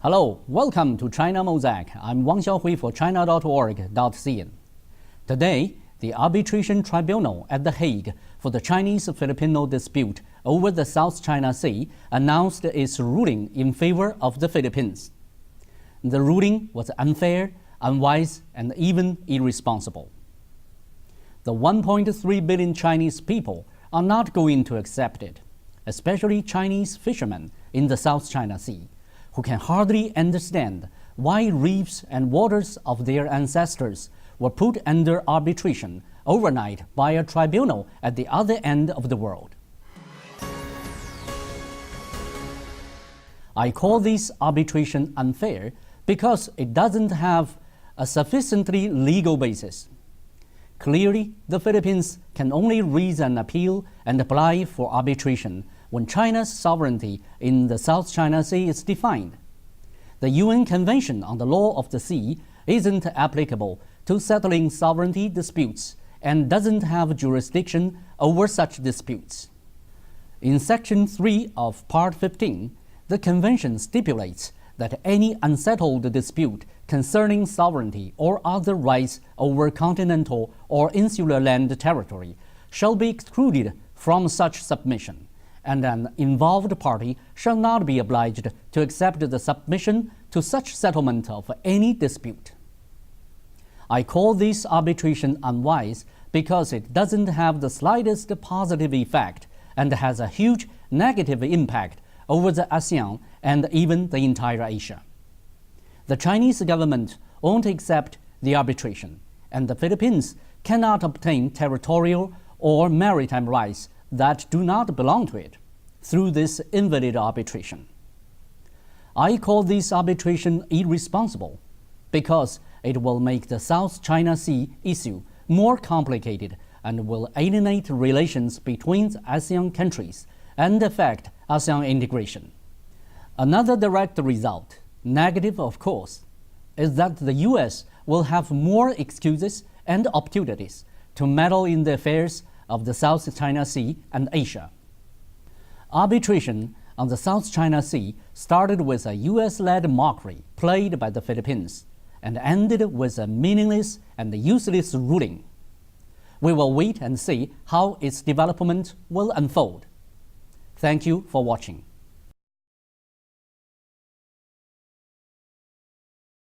Hello, welcome to China Mosaic. I'm Wang Xiaohui for China.org.cn. Today, the Arbitration Tribunal at The Hague for the Chinese-Filipino dispute over the South China Sea announced its ruling in favor of the Philippines. The ruling was unfair, unwise, and even irresponsible. The 1.3 billion Chinese people are not going to accept it, especially Chinese fishermen in the South China Sea, who can hardly understand why reefs and waters of their ancestors were put under arbitration overnight by a tribunal at the other end of the world. I call this arbitration unfair because it doesn't have a sufficiently legal basis. Clearly, the Philippines can only raise an appeal and apply for arbitration when China's sovereignty in the South China Sea is defined. The UN Convention on the Law of the Sea isn't applicable to settling sovereignty disputes and doesn't have jurisdiction over such disputes. In Section 3 of Part 15, the Convention stipulates that any unsettled dispute concerning sovereignty or other rights over continental or insular land territory shall be excluded from such submission, and an involved party shall not be obliged to accept the submission to such settlement of any dispute. I call this arbitration unwise because it doesn't have the slightest positive effect and has a huge negative impact over the ASEAN and even the entire Asia. The Chinese government won't accept the arbitration, and the Philippines cannot obtain territorial or maritime rights that do not belong to it through this invalid arbitration. I call this arbitration irresponsible because it will make the South China Sea issue more complicated and will alienate relations between ASEAN countries and affect ASEAN integration. Another direct result, negative of course, is that the US will have more excuses and opportunities to meddle in the affairs of the South China Sea and Asia. Arbitration on the South China Sea started with a US-led mockery played by the Philippines and ended with a meaningless and useless ruling. We will wait and see how its development will unfold. Thank you for watching.